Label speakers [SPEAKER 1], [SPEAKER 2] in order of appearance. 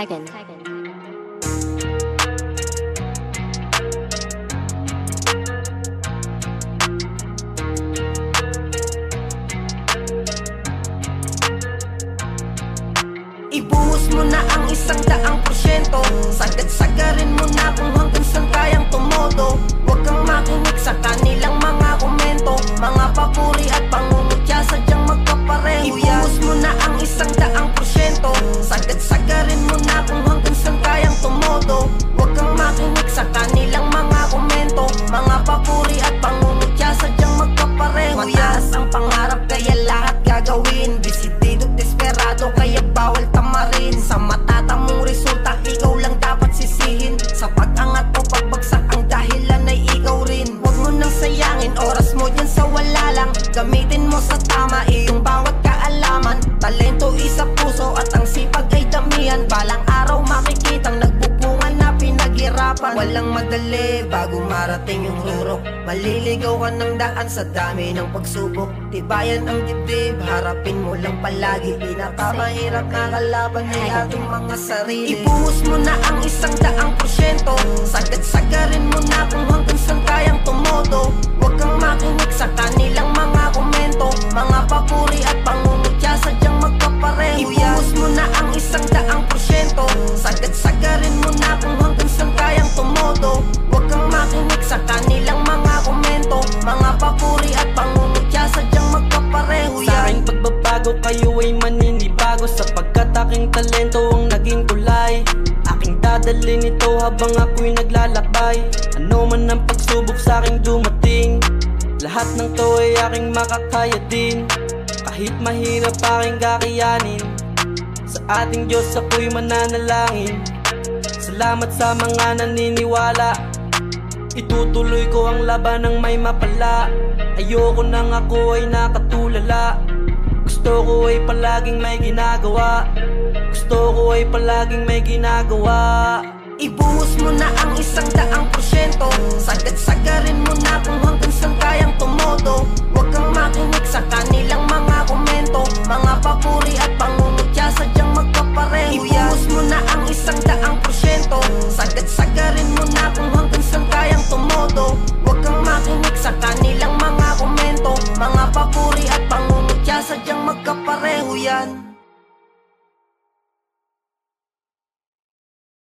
[SPEAKER 1] Tagan.
[SPEAKER 2] Ibuhos mo na ang 100%. Sagad-sagarin mo na kung hanggang saan kayang tumodo. Huwag kang makinig sa kanilang mga komento, mga papuri at pangungutya, sadyang magkapareho. Ibuhos mo na ang 100%. Sagad-sagarin mo na kung hanggang saan kayang tumodo. Huwag kang makinig sa kanilang mga komento, mga papuri at pangungutya, sadyang magkapareho. Mataas ang pangarap kaya lahat gagawin. Desidido, desperado kaya bawal tamarin. Sa matatang mong resulta ikaw lang dapat sisihin. Sa pag-angat o pagbagsak ang dahilan ay ikaw rin. Huwag mo nang sayangin oras mo dyan sa wala lang. Gamitin mo sa tama iyong bawat kaalaman. Talento isa puso at ang sipag ay damihan. Balang araw makikitang nagbubungan na pinaghirapan. Walang madali bago marating yung rurok. Maliligaw ka ng daan sa dami ng pagsubok. Tibayan ang dibdib, harapin mo lang palagi. Pinakamahirap na kalaban ay ating mga sarili. Ibuhos mo na ang 100%. Sagad-sagarin mo na kung hanggang saan kayang tumodo. Huwag kang makinig sa kanilang mga komento, mga papuri at pangungutya, sadyang magkapareho. Ibuhos mo na ang 100%. Sagad-sagarin mo na kung hanggang saan kayang tumodo. Huwag kang makinig sa kanilang mga komento, mga papuri at pangungutya, sadyang magkapareho.
[SPEAKER 3] Sa aking pagbabago kayo ay maninibago, sapagkat aking talento ang naging tulay. Aking dadalhin ito habang ako'y naglalakbay. Ano man ang pagsubok sa aking dumating, lahat ng to ay aking makakaya din. Kahit mahirap aking kakayanin, sa ating Diyos ako'y mananalangin. Salamat sa mga naniniwala, itutuloy ko ang laban ng may mapala. Ayoko nang ako ay nakatulala. Gusto ko ay palaging may ginagawa. Gusto ko ay palaging may ginagawa.
[SPEAKER 2] Ibuhos mo na ang 100%.